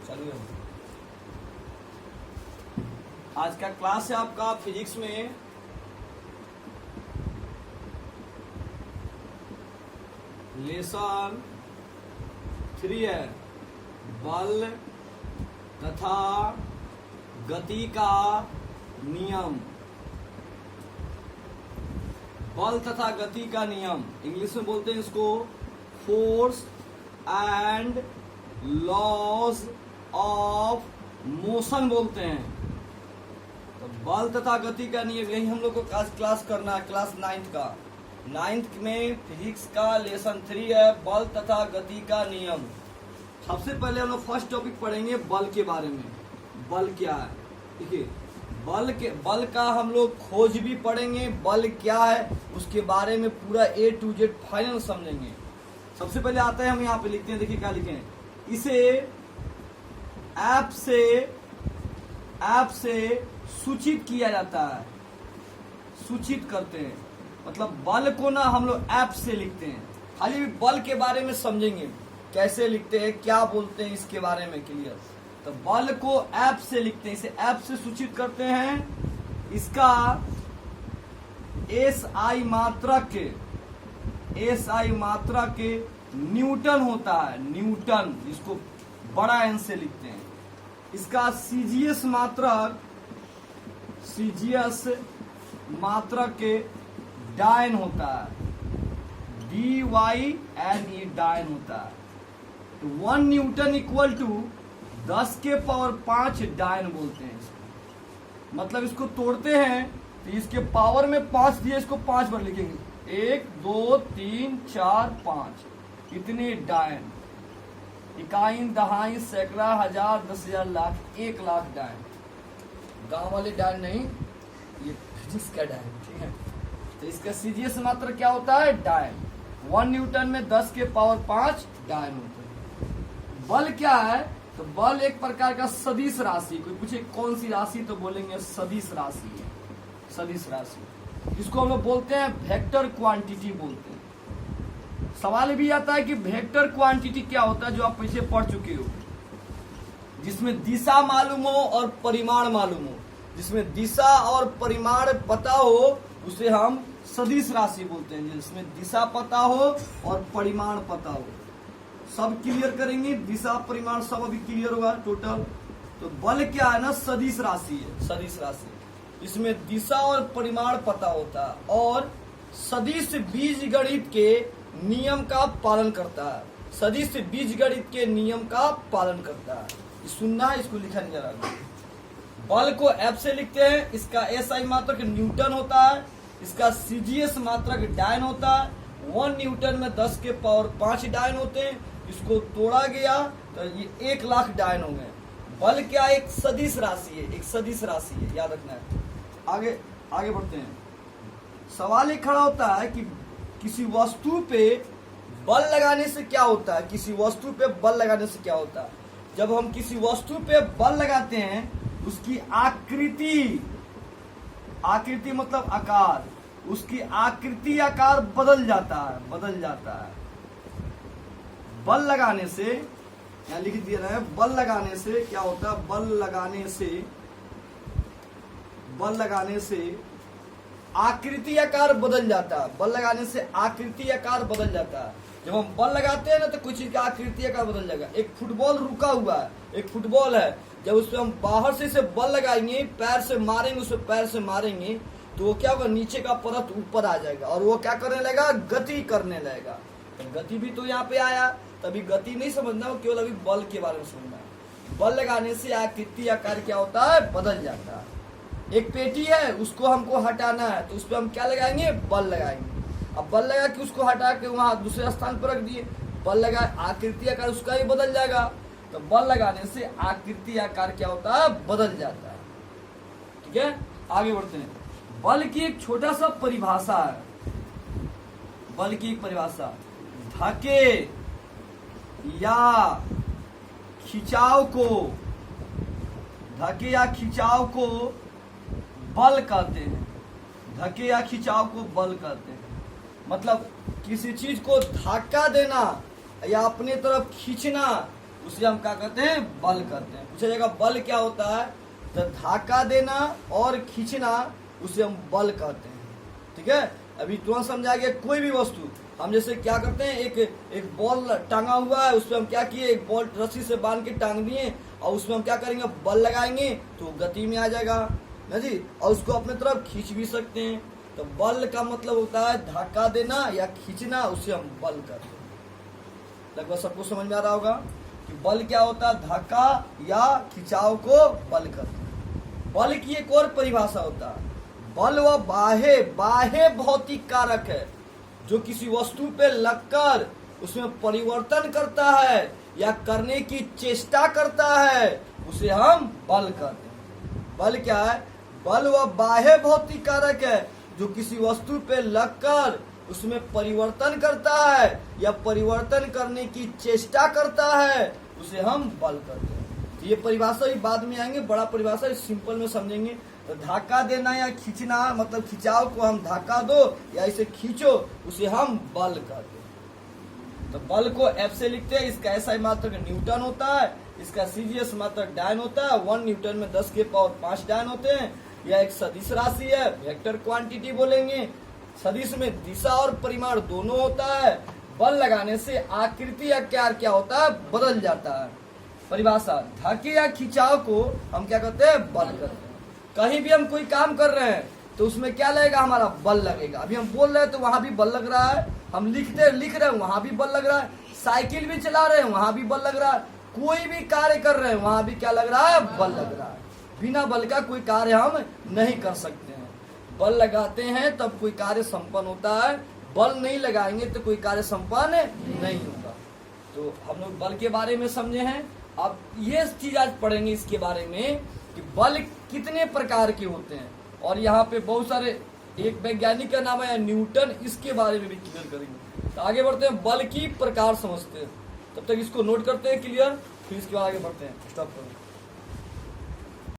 चलिए, आज का क्लास है आपका फिजिक्स में लेसन 3 है, बल तथा गति का नियम। बल तथा गति का नियम इंग्लिश में बोलते हैं इसको force and laws of motion बोलते हैं। तो बल तथा गति का नियम यही हम लोग को क्लास करना है, क्लास 9th का। 9th में फिजिक्स का लेसन 3 है, बल तथा गति का नियम। सबसे पहले हम लोग फर्स्ट टॉपिक पढ़ेंगे बल के बारे में। बल क्या है, देखिए बल का हम लोग खोज भी पढ़ेंगे, बल क्या है उसके बारे में पूरा A to Z फाइनल समझेंगे। सबसे पहले आता है, हम यहाँ पे लिखते हैं, देखिए क्या लिखे हैं, इसे ऐप से सूचित किया जाता है, सूचित करते हैं। मतलब बल को ना हम लोग ऐप से लिखते हैं। खाली बल के बारे में समझेंगे, कैसे लिखते हैं, क्या बोलते हैं, इसके बारे में क्लियर। तो बल को ऐप से लिखते हैं, इसे ऐप से सूचित करते हैं। इसका SI मात्रक न्यूटन होता है, न्यूटन, जिसको बड़ा N से लिखते हैं। इसका CGS मात्रक डायन होता है, DYNE डायन होता है। तो 1 न्यूटन इक्वल टू 10 के पावर 5 डायन बोलते हैं इसको। मतलब इसको तोड़ते हैं तो इसके पावर में 5 दिए, इसको 5 बार लिखेंगे, 1 2 3 4 5, इतने डायन। इकाई, दहाई, सैकड़ा, हजार, 10,000, लाख, 1 लाख डायन। गांव वाले डायन नहीं, ये फिजिक्स का डायन, ठीक है। तो इसका CGS मात्र क्या होता है, डायन। 1 न्यूटन में 10 के पावर 5 डायन होता है। बल क्या है, तो बल एक प्रकार का सदिश राशि। कोई पूछे कौन सी राशि, तो बोलेंगे सदिश राशि है, सदिश राशि। इसको हम लोग बोलते हैं वेक्टर क्वांटिटी बोलते हैं। सवाल भी आता है कि वेक्टर क्वांटिटी क्या होता है, जो आप पीछे पढ़ चुके हो, जिसमें दिशा मालूम हो और परिमाण मालूम हो। जिसमें दिशा और परिमाण पता हो उसे हम सदिश राशि बोलते हैं, जिसमें दिशा पता हो और परिमाण पता हो। सब क्लियर करेंगे, दिशा परिमाण सब अभी क्लियर होगा टोटल। तो बल क्या है ना, सदिश राशि है, सदिश राशि। इसमें दिशा और परिमाण पता होता है और सदिश बीजगणित के नियम का पालन करता है, सदिश बीजगणित के नियम का पालन करता है। सुनना है, इसको लिखा नहीं जा रहा। बल को F से लिखते हैं, इसका SI मात्रक न्यूटन होता है, इसका CGS मात्रक डायन होता है। 1 न्यूटन में 10 के पावर 5 डायन होते हैं। इसको तोड़ा गया तो ये 1 लाख डायन हो गए। बल क्या, एक सदिश राशि है, एक सदिश राशि है, याद रखना है। आगे बढ़ते हैं। सवाल ये खड़ा होता है कि किसी वस्तु पे बल लगाने से क्या होता है, किसी वस्तु पे बल लगाने से क्या होता है। जब हम किसी वस्तु पे बल लगाते हैं, उसकी आकृति मतलब आकार, उसकी आकृति आकार बदल जाता है। बल लगाने से, यहाँ लिख दिया है, बल लगाने से क्या होता है, बल लगाने से आकृति आकार बदल जाता है। बल लगाने से आकृति आकार बदल जाता है। जब हम बल लगाते हैं ना, तो कोई चीज का आकृति आकार बदल जाएगा। एक फुटबॉल रुका हुआ है, एक फुटबॉल है, जब उसपे हम बाहर से इसे बल लगाएंगे, पैर से मारेंगे, उसपे पैर से मारेंगे, तो वो क्या होगा, नीचे का परत ऊपर आ जाएगा और वो क्या करने लगेगा, गति करने लगेगा। तो गति भी तो यहाँ पे आया, तभी गति नहीं समझना हो, केवल अभी बल के बारे में समझना है। बल लगाने से आकृति आकार क्या होता है, बदल जाता है। एक पेटी है, उसको हमको हटाना है, तो उस पर हम क्या लगाएंगे, बल लगाएंगे। अब बल लगा के उसको हटा के वहां दूसरे स्थान पर रख दिए, बल लगा, आकृति आकार उसका ही बदल जाएगा। तो बल लगाने से आकृति आकार क्या होता है, बदल जाता है। ठीक है, आगे बढ़ते हैं। बल की एक छोटा सा परिभाषा है, बल की एक परिभाषा, धक्के या खिंचाव को बल कहते हैं। धक्के या खिंचाव को बल कहते हैं। मतलब किसी चीज को धक्का देना या अपने तरफ खींचना, उसे हम क्या कहते हैं, बल कहते हैं। पूछा जाएगा बल क्या होता है, तो धक्का देना और खींचना उसे हम बल कहते हैं। ठीक है, अभी तुरंत समझा गया। कोई भी वस्तु हम जैसे क्या करते हैं, एक बॉल टांगा हुआ है, उसमें हम क्या किए, एक बॉल रस्सी से बांध के टांग दिए और उसमें हम क्या करेंगे, बल लगाएंगे तो गति में आ जाएगा ना जी, और उसको अपने तरफ खींच भी सकते हैं। तो बल का मतलब होता है धक्का देना या खींचना, उसे हम बल करते हैं। लगभग सबको समझ में आ रहा होगा कि बल क्या होता है, धक्का या खिंचाव को बल करते हैं। बल की एक और परिभाषा होता है, बल व बाह्य भौतिक कारक है जो किसी वस्तु पे लगकर उसमें परिवर्तन करता है या करने की चेष्टा करता है, उसे हम बल कहते हैं। बल क्या है, बल व बाह्य भौतिक कारक है जो किसी वस्तु पे लगकर उसमें परिवर्तन करता है या परिवर्तन करने की चेष्टा करता है, उसे हम बल कहते हैं। तो ये परिभाषा ही बाद में आएंगे, बड़ा परिभाषा सिंपल में समझेंगे। तो धक्का देना या खींचना मतलब खिंचाव को हम धक्का दो या इसे खींचो, उसे हम बल कहते हैं। तो बल को F से लिखते हैं। इसका SI मात्रक न्यूटन होता है, इसका CGS मात्रक डायन होता है। 1 न्यूटन में 10 के पावर 5 डायन होते हैं। यह एक सदिश राशि है, वेक्टर क्वांटिटी बोलेंगे। सदिश में दिशा और परिमाण दोनों होता है। बल लगाने से आकृति या आकार क्या होता है, बदल जाता है। परिभाषा, धक्के या खिंचाव को हम क्या कहते हैं, बल करते हैं। कहीं भी हम कोई काम कर रहे हैं तो उसमें क्या लगेगा, हमारा बल लगेगा। अभी हम बोल रहे हैं तो वहां भी बल लग रहा है, हम लिख रहे हैं वहां भी बल लग रहा है, साइकिल भी चला रहे हैं वहां भी बल लग रहा है, कोई भी कार्य कर रहे हैं वहां भी क्या लग रहा है, बल लग रहा है। बिना बल का कोई कार्य हम नहीं कर सकते हैं। बल लगाते हैं तब कोई कार्य संपन्न होता है, बल नहीं लगाएंगे तो कोई कार्य संपन्न नहीं होगा। तो हम लोग बल के बारे में समझे हैं। अब ये चीज आज पढ़ेंगे इसके बारे में कि बल कितने प्रकार के होते हैं, और यहाँ पे बहुत सारे, एक वैज्ञानिक का नाम है न्यूटन, इसके बारे में भी क्लियर करेंगे। तो आगे बढ़ते हैं, बल की प्रकार समझते हैं। तब तक इसको नोट करते हैं क्लियर, फिर इसके बाद आगे बढ़ते हैं। स्टॉप करो।